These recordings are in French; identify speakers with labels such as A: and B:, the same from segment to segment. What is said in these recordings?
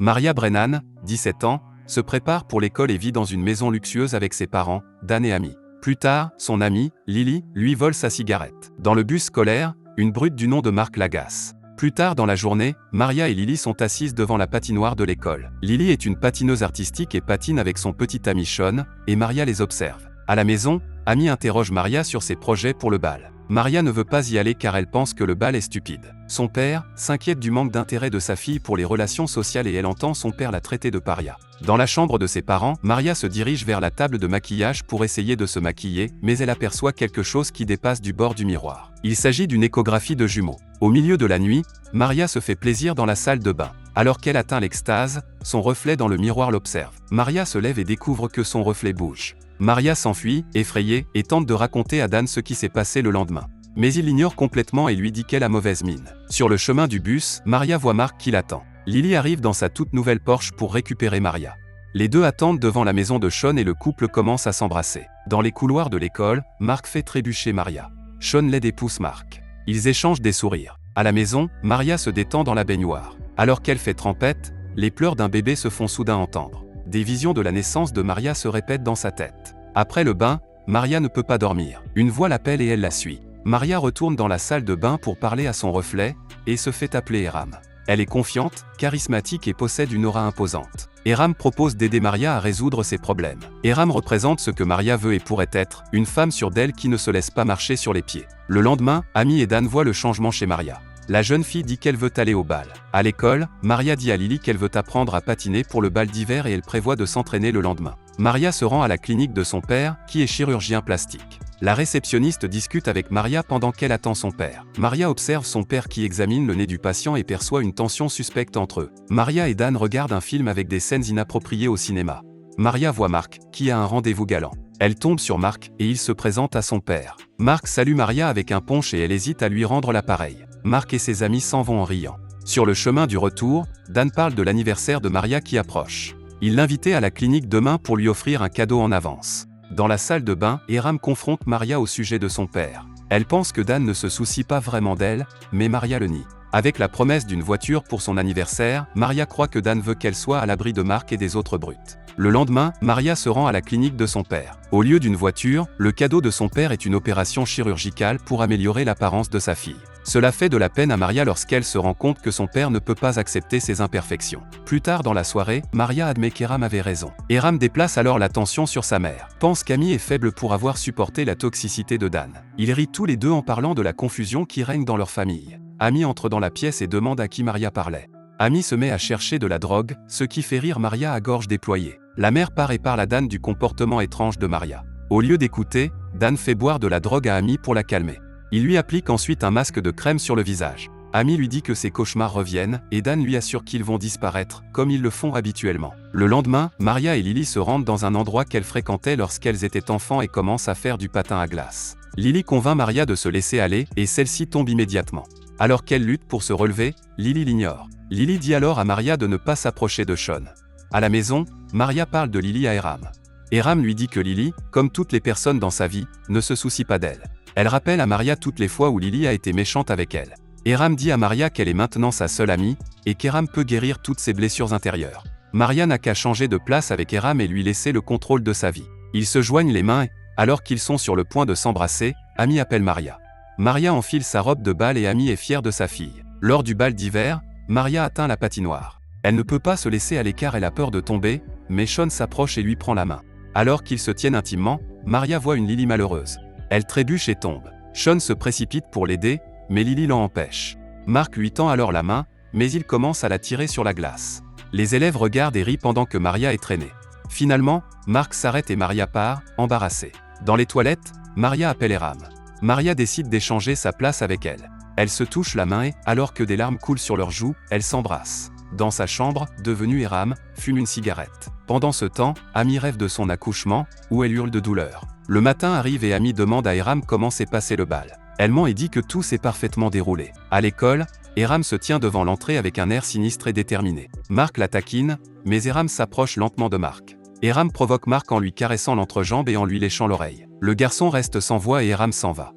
A: Maria Brennan, 17 ans, se prépare pour l'école et vit dans une maison luxueuse avec ses parents, Dan et Amy. Plus tard, son amie, Lily, lui vole sa cigarette. Dans le bus scolaire, une brute du nom de Mark l'agace. Plus tard dans la journée, Maria et Lily sont assises devant la patinoire de l'école. Lily est une patineuse artistique et patine avec son petit ami Sean, et Maria les observe. À la maison, Amy interroge Maria sur ses projets pour le bal. Maria ne veut pas y aller car elle pense que le bal est stupide. Son père s'inquiète du manque d'intérêt de sa fille pour les relations sociales et elle entend son père la traiter de paria. Dans la chambre de ses parents, Maria se dirige vers la table de maquillage pour essayer de se maquiller, mais elle aperçoit quelque chose qui dépasse du bord du miroir. Il s'agit d'une échographie de jumeaux. Au milieu de la nuit, Maria se fait plaisir dans la salle de bain. Alors qu'elle atteint l'extase, son reflet dans le miroir l'observe. Maria se lève et découvre que son reflet bouge. Maria s'enfuit, effrayée, et tente de raconter à Dan ce qui s'est passé le lendemain. Mais il l'ignore complètement et lui dit qu'elle a mauvaise mine. Sur le chemin du bus, Maria voit Mark qui l'attend. Lily arrive dans sa toute nouvelle Porsche pour récupérer Maria. Les deux attendent devant la maison de Sean et le couple commence à s'embrasser. Dans les couloirs de l'école, Mark fait trébucher Maria. Sean l'aide et pousse Mark. Ils échangent des sourires. À la maison, Maria se détend dans la baignoire. Alors qu'elle fait trempette, les pleurs d'un bébé se font soudain entendre. Des visions de la naissance de Maria se répètent dans sa tête. Après le bain, Maria ne peut pas dormir. Une voix l'appelle et elle la suit. Maria retourne dans la salle de bain pour parler à son reflet, et se fait appeler Eram. Elle est confiante, charismatique et possède une aura imposante. Eram propose d'aider Maria à résoudre ses problèmes. Eram représente ce que Maria veut et pourrait être, une femme sûre d'elle qui ne se laisse pas marcher sur les pieds. Le lendemain, Amy et Dan voient le changement chez Maria. La jeune fille dit qu'elle veut aller au bal. À l'école, Maria dit à Lily qu'elle veut apprendre à patiner pour le bal d'hiver et elle prévoit de s'entraîner le lendemain. Maria se rend à la clinique de son père, qui est chirurgien plastique. La réceptionniste discute avec Maria pendant qu'elle attend son père. Maria observe son père qui examine le nez du patient et perçoit une tension suspecte entre eux. Maria et Dan regardent un film avec des scènes inappropriées au cinéma. Maria voit Mark, qui a un rendez-vous galant. Elle tombe sur Mark et il se présente à son père. Mark salue Maria avec un punch et elle hésite à lui rendre l'appareil. Mark et ses amis s'en vont en riant. Sur le chemin du retour, Dan parle de l'anniversaire de Maria qui approche. Il l'invitait à la clinique demain pour lui offrir un cadeau en avance. Dans la salle de bain, Eram confronte Maria au sujet de son père. Elle pense que Dan ne se soucie pas vraiment d'elle, mais Maria le nie. Avec la promesse d'une voiture pour son anniversaire, Maria croit que Dan veut qu'elle soit à l'abri de Mark et des autres brutes. Le lendemain, Maria se rend à la clinique de son père. Au lieu d'une voiture, le cadeau de son père est une opération chirurgicale pour améliorer l'apparence de sa fille. Cela fait de la peine à Maria lorsqu'elle se rend compte que son père ne peut pas accepter ses imperfections. Plus tard dans la soirée, Maria admet qu'Eram avait raison. Eram déplace alors l'attention sur sa mère. Pense qu'Amy est faible pour avoir supporté la toxicité de Dan. Ils rient tous les deux en parlant de la confusion qui règne dans leur famille. Amy entre dans la pièce et demande à qui Maria parlait. Amy se met à chercher de la drogue, ce qui fait rire Maria à gorge déployée. La mère part et parle à Dan du comportement étrange de Maria. Au lieu d'écouter, Dan fait boire de la drogue à Amy pour la calmer. Il lui applique ensuite un masque de crème sur le visage. Amy lui dit que ses cauchemars reviennent, et Dan lui assure qu'ils vont disparaître, comme ils le font habituellement. Le lendemain, Maria et Lily se rendent dans un endroit qu'elles fréquentaient lorsqu'elles étaient enfants et commencent à faire du patin à glace. Lily convainc Maria de se laisser aller, et celle-ci tombe immédiatement. Alors qu'elle lutte pour se relever, Lily l'ignore. Lily dit alors à Maria de ne pas s'approcher de Sean. À la maison, Maria parle de Lily à Eram. Eram lui dit que Lily, comme toutes les personnes dans sa vie, ne se soucie pas d'elle. Elle rappelle à Maria toutes les fois où Lily a été méchante avec elle. Eram dit à Maria qu'elle est maintenant sa seule amie, et qu'Eram peut guérir toutes ses blessures intérieures. Maria n'a qu'à changer de place avec Eram et lui laisser le contrôle de sa vie. Ils se joignent les mains et, alors qu'ils sont sur le point de s'embrasser, Amy appelle Maria. Maria enfile sa robe de bal et Amy est fière de sa fille. Lors du bal d'hiver, Maria atteint la patinoire. Elle ne peut pas se laisser à l'écart, elle a peur de tomber, mais Sean s'approche et lui prend la main. Alors qu'ils se tiennent intimement, Maria voit une Lily malheureuse. Elle trébuche et tombe. Sean se précipite pour l'aider, mais Lily l'en empêche. Mark lui tend alors la main, mais il commence à la tirer sur la glace. Les élèves regardent et rient pendant que Maria est traînée. Finalement, Mark s'arrête et Maria part, embarrassée. Dans les toilettes, Maria appelle Eram. Maria décide d'échanger sa place avec elle. Elles se touchent la main et, alors que des larmes coulent sur leurs joues, elles s'embrassent. Dans sa chambre, devenue Eram, fume une cigarette. Pendant ce temps, Amy rêve de son accouchement, où elle hurle de douleur. Le matin arrive et Amy demande à Eram comment s'est passé le bal. Elle ment et dit que tout s'est parfaitement déroulé. À l'école, Eram se tient devant l'entrée avec un air sinistre et déterminé. Mark la taquine, mais Eram s'approche lentement de Mark. Eram provoque Mark en lui caressant l'entrejambe et en lui léchant l'oreille. Le garçon reste sans voix et Eram s'en va.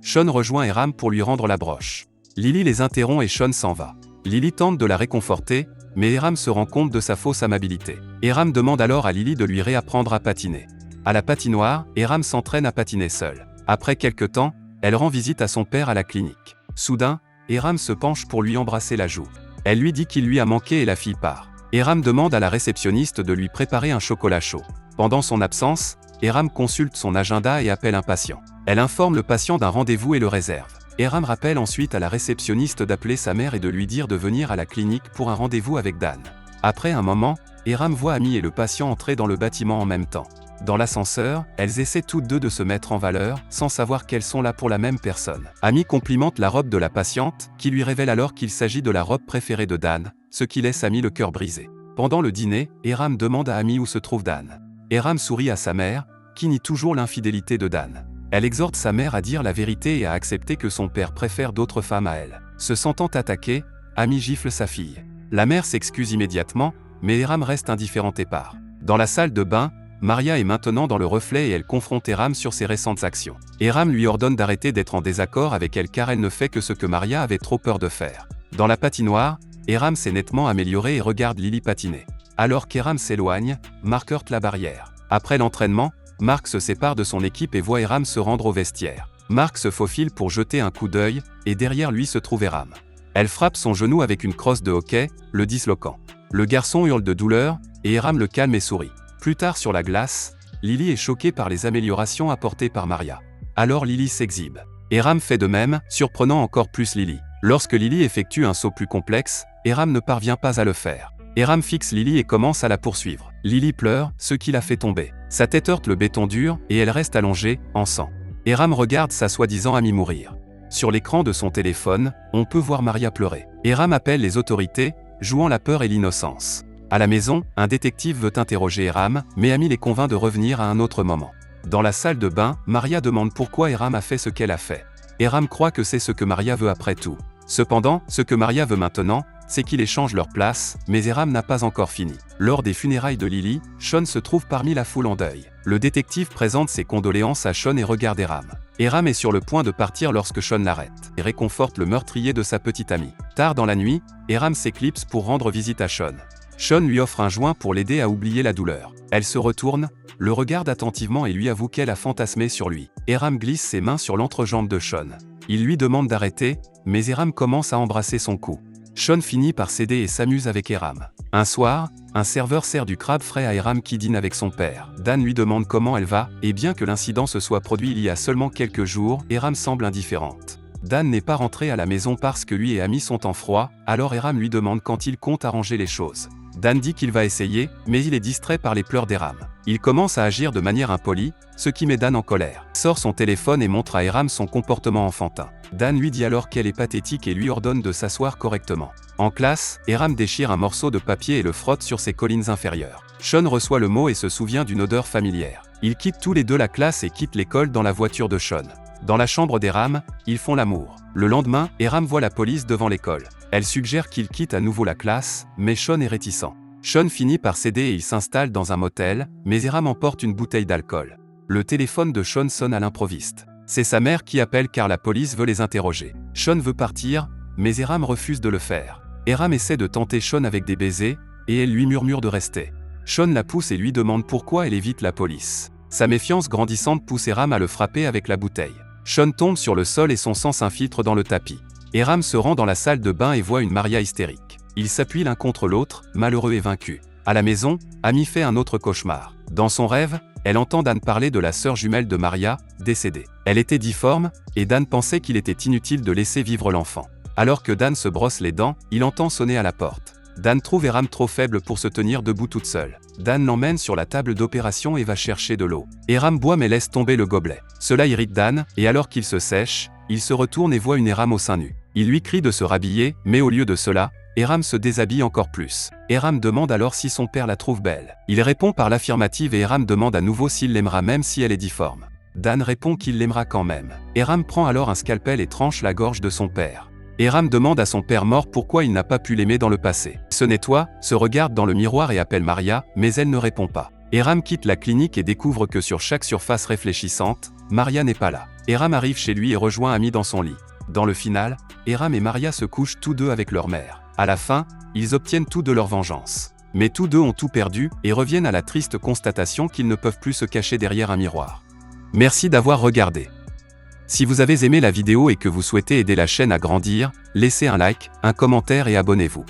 A: Sean rejoint Eram pour lui rendre la broche. Lily les interrompt et Sean s'en va. Lily tente de la réconforter, mais Eram se rend compte de sa fausse amabilité. Eram demande alors à Lily de lui réapprendre à patiner. À la patinoire, Eram s'entraîne à patiner seule. Après quelque temps, elle rend visite à son père à la clinique. Soudain, Eram se penche pour lui embrasser la joue. Elle lui dit qu'il lui a manqué et la fille part. Eram demande à la réceptionniste de lui préparer un chocolat chaud. Pendant son absence, Eram consulte son agenda et appelle un patient. Elle informe le patient d'un rendez-vous et le réserve. Eram rappelle ensuite à la réceptionniste d'appeler sa mère et de lui dire de venir à la clinique pour un rendez-vous avec Dan. Après un moment, Eram voit Amy et le patient entrer dans le bâtiment en même temps. Dans l'ascenseur, elles essaient toutes deux de se mettre en valeur, sans savoir qu'elles sont là pour la même personne. Amy complimente la robe de la patiente, qui lui révèle alors qu'il s'agit de la robe préférée de Dan, ce qui laisse Amy le cœur brisé. Pendant le dîner, Eram demande à Amy où se trouve Dan. Eram sourit à sa mère, qui nie toujours l'infidélité de Dan. Elle exhorte sa mère à dire la vérité et à accepter que son père préfère d'autres femmes à elle. Se sentant attaquée, Amy gifle sa fille. La mère s'excuse immédiatement, mais Eram reste indifférente et part. Dans la salle de bain, Maria est maintenant dans le reflet et elle confronte Eram sur ses récentes actions. Eram lui ordonne d'arrêter d'être en désaccord avec elle car elle ne fait que ce que Maria avait trop peur de faire. Dans la patinoire, Eram s'est nettement amélioré et regarde Lily patiner. Alors qu'Eram s'éloigne, Mark heurte la barrière. Après l'entraînement, Mark se sépare de son équipe et voit Eram se rendre au vestiaire. Mark se faufile pour jeter un coup d'œil, et derrière lui se trouve Eram. Elle frappe son genou avec une crosse de hockey, le disloquant. Le garçon hurle de douleur, et Eram le calme et sourit. Plus tard sur la glace, Lily est choquée par les améliorations apportées par Maria. Alors Lily s'exhibe. Eram fait de même, surprenant encore plus Lily. Lorsque Lily effectue un saut plus complexe, Eram ne parvient pas à le faire. Eram fixe Lily et commence à la poursuivre. Lily pleure, ce qui la fait tomber. Sa tête heurte le béton dur, et elle reste allongée, en sang. Eram regarde sa soi-disant amie mourir. Sur l'écran de son téléphone, on peut voir Maria pleurer. Eram appelle les autorités, jouant la peur et l'innocence. À la maison, un détective veut interroger Eram, mais Amy les convainc de revenir à un autre moment. Dans la salle de bain, Maria demande pourquoi Eram a fait ce qu'elle a fait. Eram croit que c'est ce que Maria veut après tout. Cependant, ce que Maria veut maintenant, c'est qu'il échange leur place, mais Eram n'a pas encore fini. Lors des funérailles de Lily, Sean se trouve parmi la foule en deuil. Le détective présente ses condoléances à Sean et regarde Eram. Eram est sur le point de partir lorsque Sean l'arrête et réconforte le meurtrier de sa petite amie. Tard dans la nuit, Eram s'éclipse pour rendre visite à Sean. Sean lui offre un joint pour l'aider à oublier la douleur. Elle se retourne, le regarde attentivement et lui avoue qu'elle a fantasmé sur lui. Eram glisse ses mains sur l'entrejambe de Sean. Il lui demande d'arrêter, mais Eram commence à embrasser son cou. Sean finit par céder et s'amuse avec Eram. Un soir, un serveur sert du crabe frais à Eram qui dîne avec son père. Dan lui demande comment elle va, et bien que l'incident se soit produit il y a seulement quelques jours, Eram semble indifférente. Dan n'est pas rentré à la maison parce que lui et Amy sont en froid, alors Eram lui demande quand il compte arranger les choses. Dan dit qu'il va essayer, mais il est distrait par les pleurs d'Eram. Il commence à agir de manière impolie, ce qui met Dan en colère. Il sort son téléphone et montre à Eram son comportement enfantin. Dan lui dit alors qu'elle est pathétique et lui ordonne de s'asseoir correctement. En classe, Eram déchire un morceau de papier et le frotte sur ses collines inférieures. Sean reçoit le mot et se souvient d'une odeur familière. Ils quittent tous les deux la classe et quittent l'école dans la voiture de Sean. Dans la chambre d'Eram, ils font l'amour. Le lendemain, Eram voit la police devant l'école. Elle suggère qu'il quitte à nouveau la classe, mais Sean est réticent. Sean finit par céder et il s'installe dans un motel, mais Eram emporte une bouteille d'alcool. Le téléphone de Sean sonne à l'improviste. C'est sa mère qui appelle car la police veut les interroger. Sean veut partir, mais Eram refuse de le faire. Eram essaie de tenter Sean avec des baisers, et elle lui murmure de rester. Sean la pousse et lui demande pourquoi elle évite la police. Sa méfiance grandissante pousse Eram à le frapper avec la bouteille. Sean tombe sur le sol et son sang s'infiltre dans le tapis. Eram se rend dans la salle de bain et voit une Maria hystérique. Ils s'appuient l'un contre l'autre, malheureux et vaincus. À la maison, Amy fait un autre cauchemar. Dans son rêve, elle entend Dan parler de la sœur jumelle de Maria, décédée. Elle était difforme, et Dan pensait qu'il était inutile de laisser vivre l'enfant. Alors que Dan se brosse les dents, il entend sonner à la porte. Dan trouve Eram trop faible pour se tenir debout toute seule. Dan l'emmène sur la table d'opération et va chercher de l'eau. Eram boit mais laisse tomber le gobelet. Cela irrite Dan, et alors qu'il se sèche, il se retourne et voit une Eram au sein nu. Il lui crie de se rhabiller, mais au lieu de cela, Eram se déshabille encore plus. Eram demande alors si son père la trouve belle. Il répond par l'affirmative et Eram demande à nouveau s'il l'aimera même si elle est difforme. Dan répond qu'il l'aimera quand même. Eram prend alors un scalpel et tranche la gorge de son père. Eram demande à son père mort pourquoi il n'a pas pu l'aimer dans le passé. Il se nettoie, se regarde dans le miroir et appelle Maria, mais elle ne répond pas. Eram quitte la clinique et découvre que sur chaque surface réfléchissante, Maria n'est pas là. Eram arrive chez lui et rejoint Amy dans son lit. Dans le final, Eram et Maria se couchent tous deux avec leur mère. À la fin, ils obtiennent tous deux leur vengeance. Mais tous deux ont tout perdu et reviennent à la triste constatation qu'ils ne peuvent plus se cacher derrière un miroir. Merci d'avoir regardé. Si vous avez aimé la vidéo et que vous souhaitez aider la chaîne à grandir, laissez un like, un commentaire et abonnez-vous.